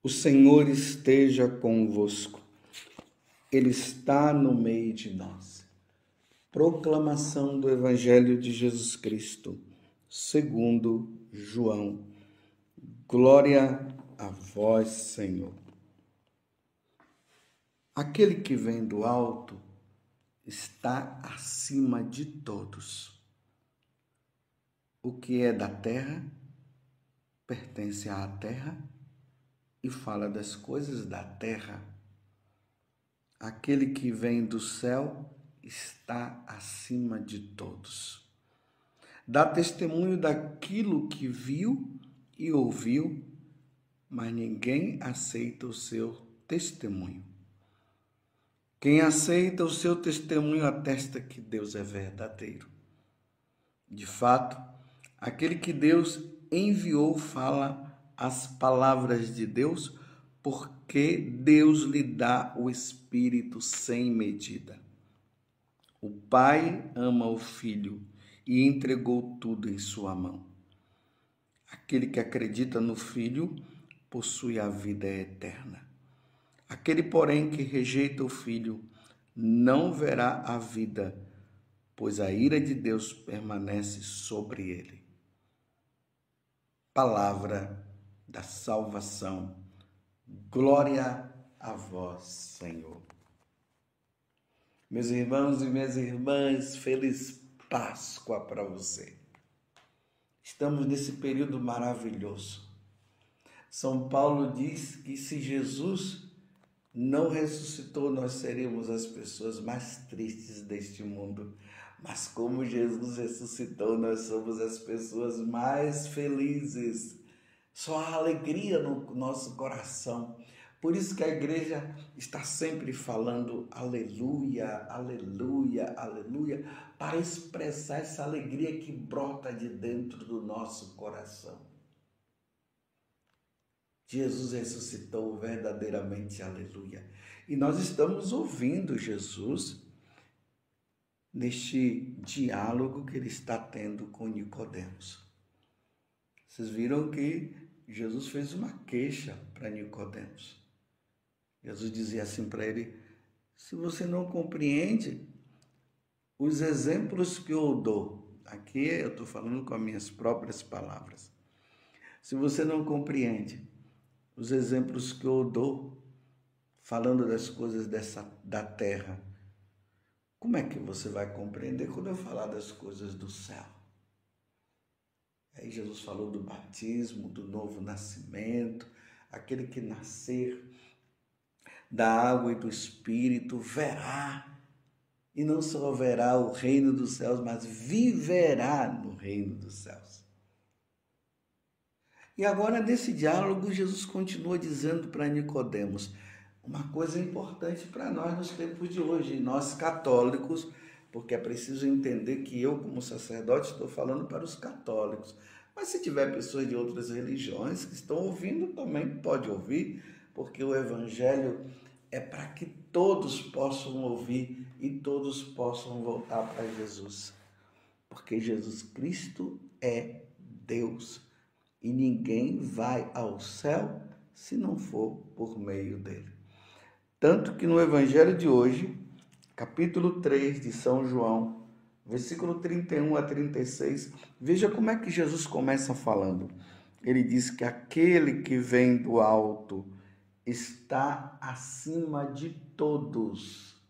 O Senhor esteja convosco. Ele está no meio de nós. Proclamação do Evangelho de Jesus Cristo, segundo João. Glória a vós, Senhor. Aquele que vem do alto está acima de todos. O que é da terra pertence à terra e fala das coisas da terra. Aquele que vem do céu está acima de todos. Dá testemunho daquilo que viu e ouviu, mas ninguém aceita o seu testemunho. Quem aceita o seu testemunho atesta que Deus é verdadeiro. De fato, aquele que Deus enviou fala as palavras de Deus, porque Deus lhe dá o Espírito sem medida. O Pai ama o Filho e entregou tudo em sua mão. Aquele que acredita no Filho possui a vida eterna. Aquele, porém, que rejeita o Filho não verá a vida, pois a ira de Deus permanece sobre ele. Palavra da salvação. Glória a vós, Senhor. Meus irmãos e minhas irmãs, feliz Páscoa para você. Estamos nesse período maravilhoso. São Paulo diz que se Jesus não ressuscitou, nós seríamos as pessoas mais tristes deste mundo. Mas como Jesus ressuscitou, nós somos as pessoas mais felizes. Só há alegria no nosso coração. Por isso que a igreja está sempre falando aleluia, aleluia, aleluia, para expressar essa alegria que brota de dentro do nosso coração. Jesus ressuscitou verdadeiramente, aleluia. E nós estamos ouvindo Jesus neste diálogo que ele está tendo com Nicodemos. Vocês viram que Jesus fez uma queixa para Nicodemos. Jesus dizia assim para ele: se você não compreende os exemplos que eu dou, aqui eu estou falando com as minhas próprias palavras, se você não compreende os exemplos que eu dou, falando das coisas da terra, como é que você vai compreender quando eu falar das coisas do céu? Aí Jesus falou do batismo, do novo nascimento, aquele que nascer da água e do Espírito verá, e não só verá o reino dos céus, mas viverá no reino dos céus. E agora, nesse diálogo, Jesus continua dizendo para Nicodemos uma coisa importante para nós nos tempos de hoje, nós católicos, porque é preciso entender que eu, como sacerdote, estou falando para os católicos. Mas se tiver pessoas de outras religiões que estão ouvindo, também pode ouvir, porque o Evangelho é para que todos possam ouvir e todos possam voltar para Jesus. Porque Jesus Cristo é Deus e ninguém vai ao céu se não for por meio dele. Tanto que no Evangelho de hoje, capítulo 3 de São João, versículo 31 a 36, veja como é que Jesus começa falando. Ele diz que aquele que vem do alto está acima de todos.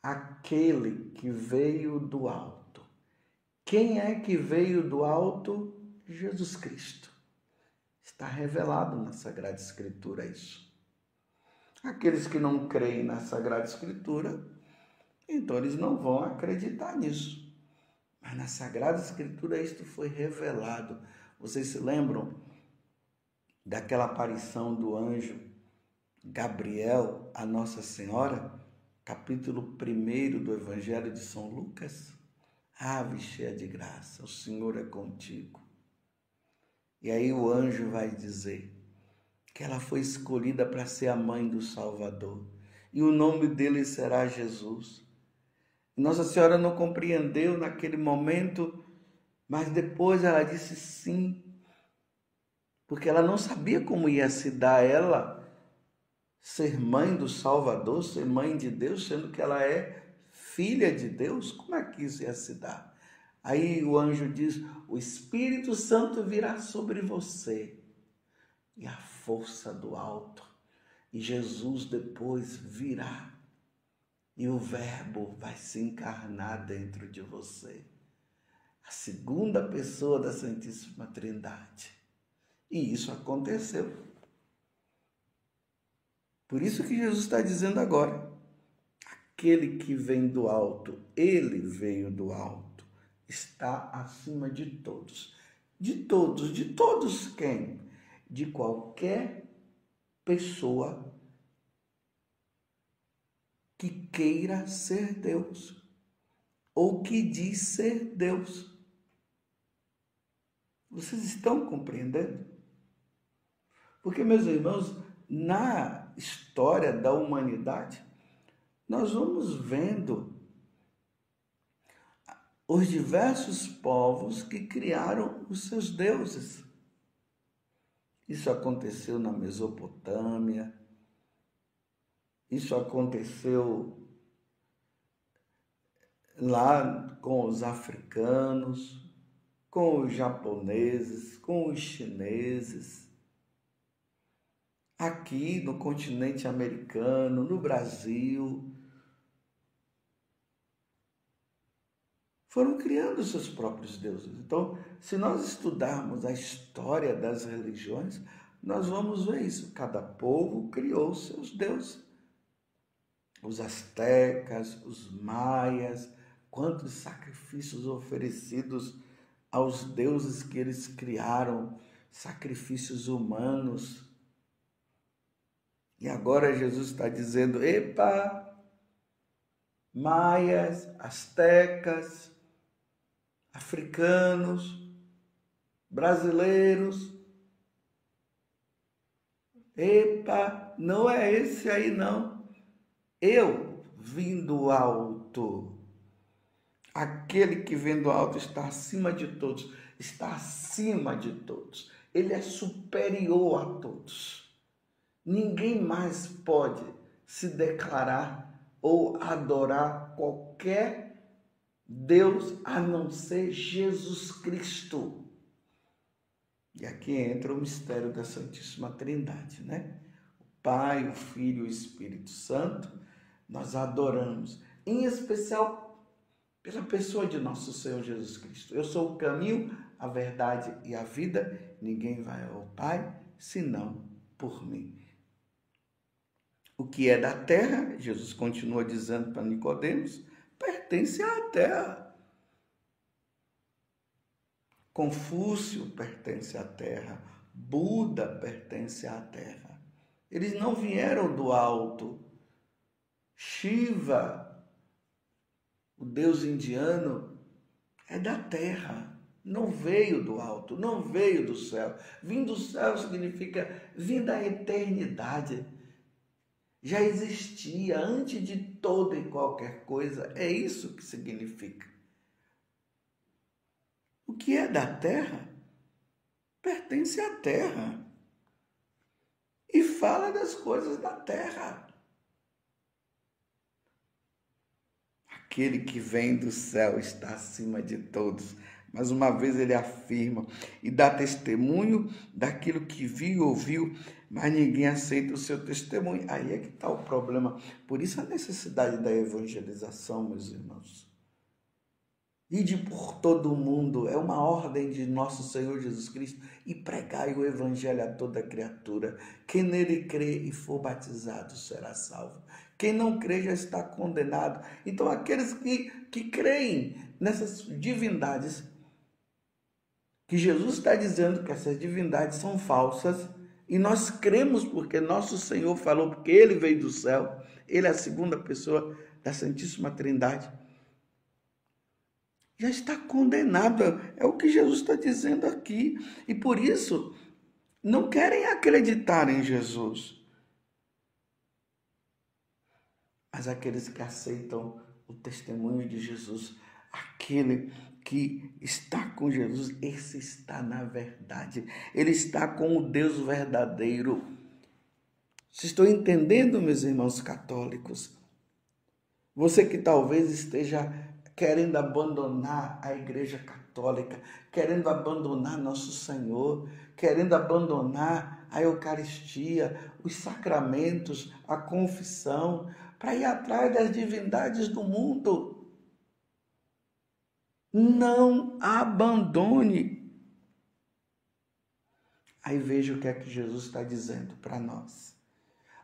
Aquele que veio do alto. Quem é que veio do alto? Jesus Cristo. Está revelado na Sagrada Escritura isso. Aqueles que não creem na Sagrada Escritura, então eles não vão acreditar nisso. Mas na Sagrada Escritura isto foi revelado. Vocês se lembram daquela aparição do anjo Gabriel a Nossa Senhora? Capítulo 1 do Evangelho de São Lucas. Ave cheia de graça, o Senhor é contigo. E aí o anjo vai dizer que ela foi escolhida para ser a mãe do Salvador. E o nome dele será Jesus. Nossa Senhora não compreendeu naquele momento, mas depois ela disse sim. porque ela não sabia como ia se dar ela ser mãe do Salvador, ser mãe de Deus, sendo que ela é filha de Deus. Como é que isso ia se dar? Aí o anjo diz: o Espírito Santo virá sobre você, e a força do alto, e Jesus depois virá, e o Verbo vai se encarnar dentro de você, a segunda pessoa da Santíssima Trindade. E isso aconteceu. Por isso que Jesus está dizendo agora: aquele que vem do alto, ele veio do alto, está acima de todos. De todos quem? De qualquer pessoa que queira ser Deus, ou que diz ser Deus. Vocês estão compreendendo? Porque, meus irmãos, na história da humanidade, nós vamos vendo os diversos povos que criaram os seus deuses. Isso aconteceu na Mesopotâmia, isso aconteceu lá com os africanos, com os japoneses, com os chineses, aqui no continente americano, no Brasil. Foram criando seus próprios deuses. Então, se nós estudarmos a história das religiões, nós vamos ver isso. Cada povo criou seus deuses. Os astecas, os maias, quantos sacrifícios oferecidos aos deuses que eles criaram, sacrifícios humanos. E agora Jesus está dizendo: epa, maias, astecas, africanos, brasileiros, epa, não é esse aí não. Eu vim do alto. Aquele que vem do alto está acima de todos, está acima de todos. Ele é superior a todos. Ninguém mais pode se declarar ou adorar qualquer Deus a não ser Jesus Cristo. E aqui entra o mistério da Santíssima Trindade, né? O Pai, o Filho e o Espírito Santo, nós adoramos, em especial pela pessoa de nosso Senhor Jesus Cristo. Eu sou o caminho, a verdade e a vida. Ninguém vai ao Pai senão por mim. O que é da terra, Jesus continua dizendo para Nicodemos, pertence à terra. Confúcio pertence à terra, Buda pertence à terra. Eles não vieram do alto. Shiva, o deus indiano, é da terra, não veio do alto, não veio do céu. Vim do céu significa vir da eternidade. Já existia antes de toda e qualquer coisa, é isso que significa. O que é da terra pertence à terra e fala das coisas da terra. Aquele que vem do céu está acima de todos. Mais uma vez ele afirma e dá testemunho daquilo que viu e ouviu, mas ninguém aceita o seu testemunho. Aí é que está o problema. Por isso a necessidade da evangelização, meus irmãos. Ide por todo o mundo, é uma ordem de nosso Senhor Jesus Cristo, e pregai o evangelho a toda criatura. Quem nele crê e for batizado será salvo. Quem não crê já está condenado. Então aqueles que creem nessas divindades, que Jesus está dizendo que essas divindades são falsas, e nós cremos porque nosso Senhor falou, porque Ele veio do céu, Ele é a segunda pessoa da Santíssima Trindade, já está condenado, é o que Jesus está dizendo aqui, e por isso não querem acreditar em Jesus. Mas aqueles que aceitam o testemunho de Jesus, aquele que está com Jesus, esse está na verdade. Ele está com o Deus verdadeiro. Vocês estão entendendo, meus irmãos católicos? Você que talvez esteja querendo abandonar a Igreja Católica, querendo abandonar nosso Senhor, querendo abandonar a Eucaristia, os sacramentos, a confissão, para ir atrás das divindades do mundo. Não abandone. Aí veja o que é que Jesus está dizendo para nós.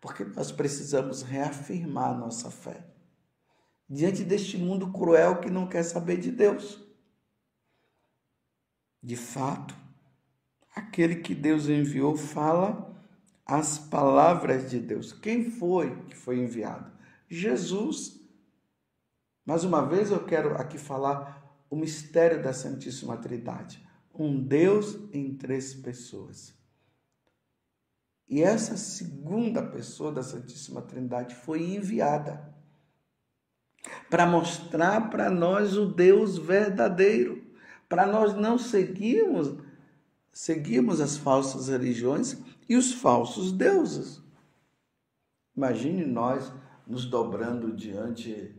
Porque nós precisamos reafirmar a nossa fé diante deste mundo cruel que não quer saber de Deus. De fato, aquele que Deus enviou fala as palavras de Deus. Quem foi que foi enviado? Jesus. Mais uma vez eu quero aqui falar o mistério da Santíssima Trindade. Um Deus em 3 pessoas. E essa segunda pessoa da Santíssima Trindade foi enviada para mostrar para nós o Deus verdadeiro, para nós não seguirmos as falsas religiões e os falsos deuses. Imagine nós nos dobrando diante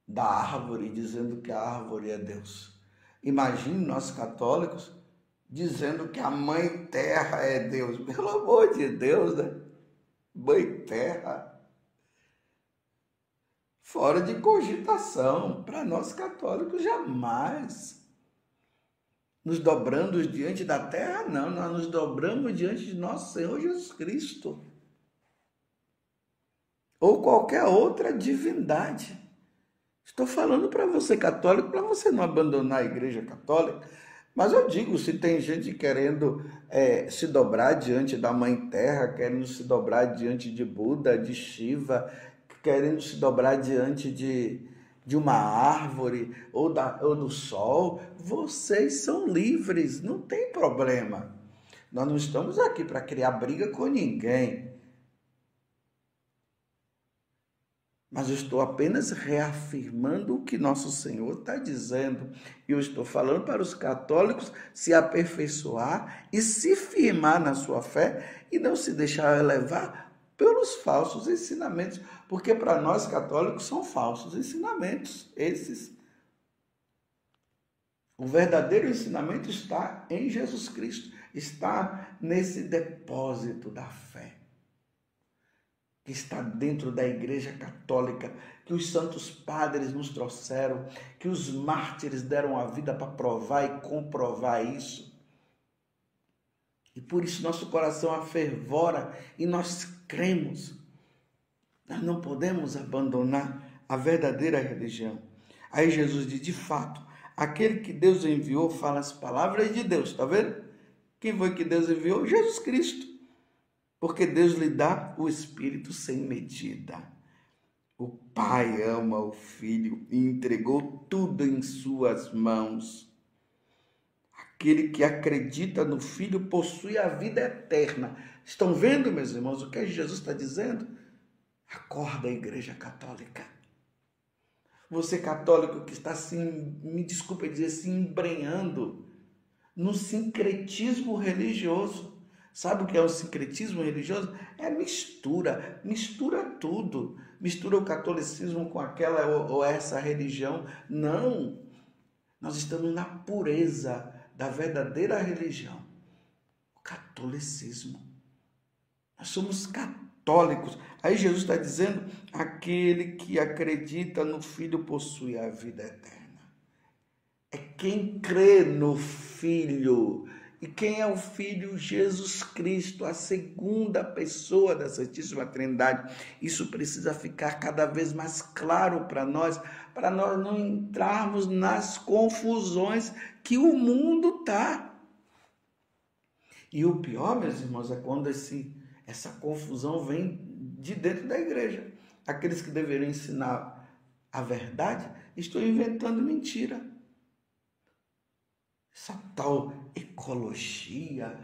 da árvore, dizendo que a árvore é Deus. Imagine nós católicos dizendo que a Mãe Terra é Deus. Pelo amor de Deus, né? Mãe Terra. Fora de cogitação. Para nós católicos, jamais. Nos dobrando diante da terra, não. Nós nos dobramos diante de nosso Senhor Jesus Cristo. Ou qualquer outra divindade. Estou falando para você católico, para você não abandonar a Igreja Católica. Mas eu digo, se tem gente querendo se dobrar diante da Mãe Terra, querendo se dobrar diante de Buda, de Shiva, querendo se dobrar diante de uma árvore ou do sol, vocês são livres, não tem problema. Nós não estamos aqui para criar briga com ninguém. Mas eu estou apenas reafirmando o que nosso Senhor está dizendo. E eu estou falando para os católicos se aperfeiçoar e se firmar na sua fé e não se deixar levar pelos falsos ensinamentos. Porque para nós católicos são falsos ensinamentos esses. O verdadeiro ensinamento está em Jesus Cristo. Está nesse depósito da fé. Que está dentro da Igreja Católica, que os santos padres nos trouxeram, que os mártires deram a vida para provar e comprovar isso. E por isso nosso coração afervora e nós cremos. Nós não podemos abandonar a verdadeira religião. Aí Jesus diz, de fato, aquele que Deus enviou fala as palavras de Deus, está vendo? Quem foi que Deus enviou? Jesus Cristo. Porque Deus lhe dá o Espírito sem medida. O Pai ama o Filho e entregou tudo em suas mãos. Aquele que acredita no Filho possui a vida eterna. Estão vendo, meus irmãos, o que Jesus está dizendo? Acorda, Igreja Católica. Você católico que está me desculpe dizer, se embrenhando no sincretismo religioso. Sabe o que é o sincretismo religioso? É mistura tudo. Mistura o catolicismo com aquela ou essa religião. Não, nós estamos na pureza da verdadeira religião, o catolicismo. Nós somos católicos. Aí Jesus está dizendo, aquele que acredita no Filho possui a vida eterna. É quem crê no Filho. E quem é o Filho? Jesus Cristo, a segunda pessoa da Santíssima Trindade. Isso precisa ficar cada vez mais claro para nós não entrarmos nas confusões que o mundo está. E o pior, meus irmãos, é quando essa confusão vem de dentro da igreja. Aqueles que deveriam ensinar a verdade estão inventando mentira. Essa tal ecologia,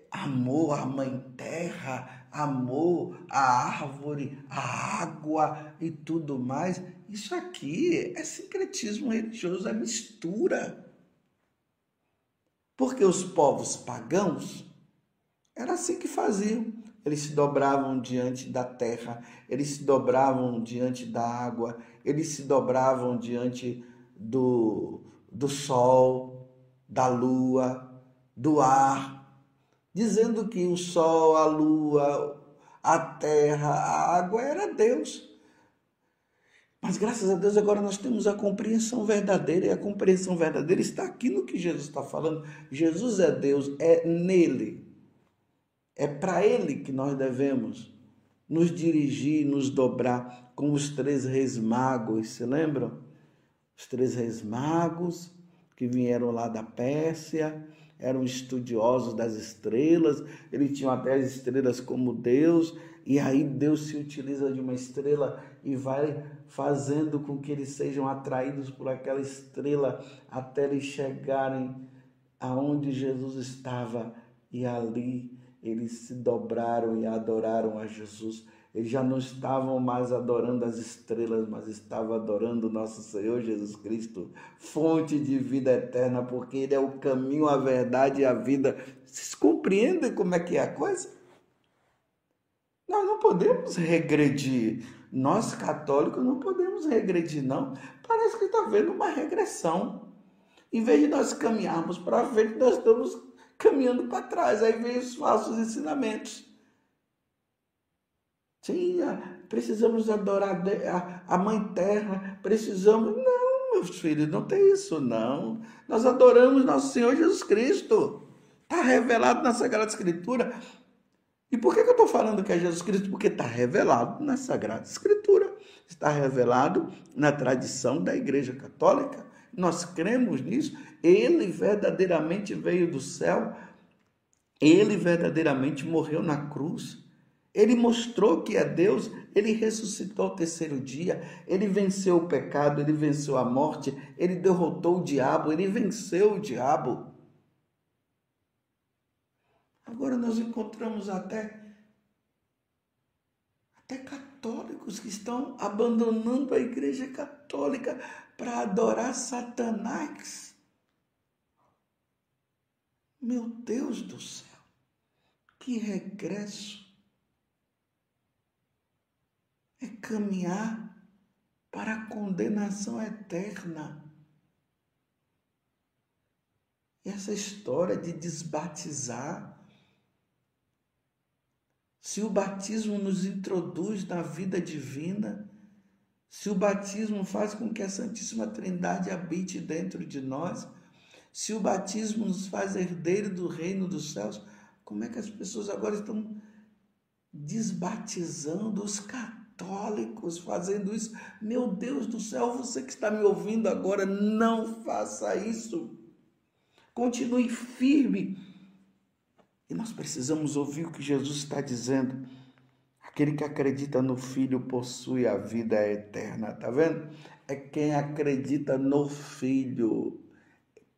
amor à Mãe Terra, amor, a árvore, a água e tudo mais. Isso aqui é sincretismo religioso, é mistura. Porque os povos pagãos era assim que faziam. Eles se dobravam diante da terra, eles se dobravam diante da água, eles se dobravam diante do sol, da lua, do ar, dizendo que o sol, a lua, a terra, a água era Deus. Mas graças a Deus agora nós temos a compreensão verdadeira, e a compreensão verdadeira está aqui no que Jesus está falando. Jesus é Deus, é nele. É para ele que nós devemos nos dirigir, nos dobrar, como os 3 reis magos, se lembram? Os 3 reis magos que vieram lá da Pérsia, eram estudiosos das estrelas, eles tinham até as estrelas como Deus, e aí Deus se utiliza de uma estrela e vai fazendo com que eles sejam atraídos por aquela estrela até eles chegarem aonde Jesus estava, e ali eles se dobraram e adoraram a Jesus. Eles já não estavam mais adorando as estrelas, mas estavam adorando nosso Senhor Jesus Cristo, fonte de vida eterna, porque Ele é o caminho, a verdade e a vida. Vocês compreendem como é que é a coisa? Nós não podemos regredir. Nós, católicos, não podemos regredir, não. Parece que está havendo uma regressão. Em vez de nós caminharmos para frente, nós estamos caminhando para trás. Aí vem os falsos ensinamentos. Sim, precisamos adorar a Mãe Terra, precisamos... Não, meus filhos, não tem isso, não. Nós adoramos nosso Senhor Jesus Cristo. Está revelado na Sagrada Escritura. E por que eu estou falando que é Jesus Cristo? Porque está revelado na Sagrada Escritura. Está revelado na tradição da Igreja Católica. Nós cremos nisso. Ele verdadeiramente veio do céu. Ele verdadeiramente morreu na cruz. Ele mostrou que é Deus. Ele ressuscitou ao 3º dia. Ele venceu o pecado. Ele venceu a morte. Ele derrotou o diabo. Ele venceu o diabo. Agora nós encontramos até católicos que estão abandonando a Igreja Católica para adorar Satanás. Meu Deus do céu, que regresso! É caminhar para a condenação eterna. E essa história de desbatizar, se o batismo nos introduz na vida divina, se o batismo faz com que a Santíssima Trindade habite dentro de nós, se o batismo nos faz herdeiro do reino dos céus, como é que as pessoas agora estão desbatizando, os católicos fazendo isso? Meu Deus do céu, você que está me ouvindo agora, não faça isso. Continue firme. E nós precisamos ouvir o que Jesus está dizendo. Aquele que acredita no Filho possui a vida eterna, tá vendo? É quem acredita no Filho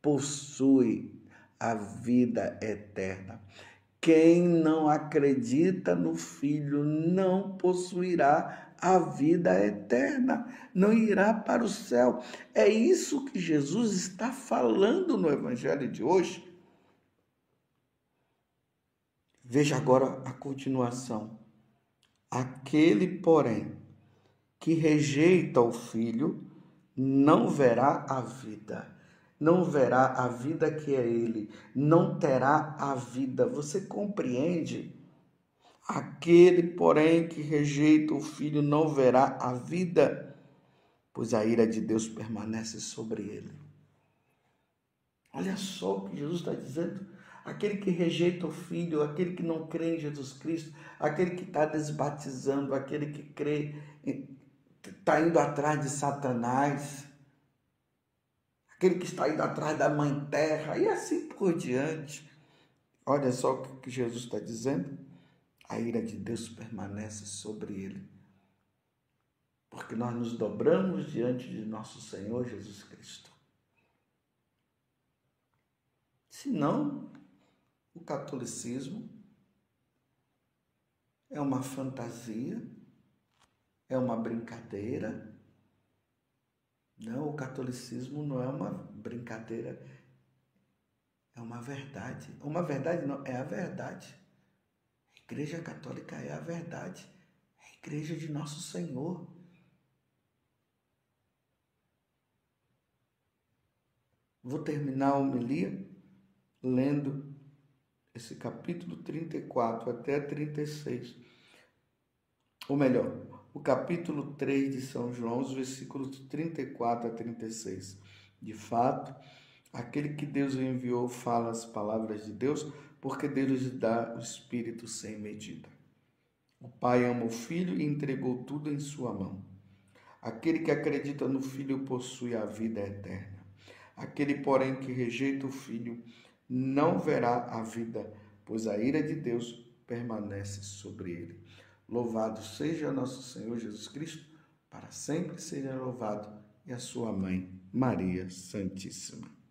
possui a vida eterna. Quem não acredita no Filho não possuirá a vida eterna, não irá para o céu. É isso que Jesus está falando no Evangelho de hoje. Veja agora a continuação. Aquele, porém, que rejeita o Filho, não verá a vida. Não verá a vida que é ele. Não terá a vida. Você compreende? Aquele, porém, que rejeita o Filho, não verá a vida, pois a ira de Deus permanece sobre ele. Olha só o que Jesus está dizendo. Aquele que rejeita o Filho, aquele que não crê em Jesus Cristo, aquele que está desbatizando, aquele que crê, está indo atrás de Satanás, aquele que está indo atrás da Mãe Terra, e assim por diante. Olha só o que Jesus está dizendo. A ira de Deus permanece sobre ele, porque nós nos dobramos diante de nosso Senhor Jesus Cristo. Senão, o catolicismo É uma fantasia? É uma brincadeira? Não, o catolicismo não é uma brincadeira, é uma verdade. Uma verdade não, é a verdade. A Igreja Católica é a verdade. É a Igreja de Nosso Senhor. Vou terminar a homilia lendo esse capítulo 34 até 36. Ou melhor, o capítulo 3 de São João, os versículos 34 a 36. De fato, aquele que Deus enviou fala as palavras de Deus, porque Deus lhe dá o Espírito sem medida. O Pai ama o Filho e entregou tudo em sua mão. Aquele que acredita no Filho possui a vida eterna. Aquele, porém, que rejeita o Filho não verá a vida, pois a ira de Deus permanece sobre ele. Louvado seja nosso Senhor Jesus Cristo, para sempre seja louvado, e a sua mãe, Maria Santíssima.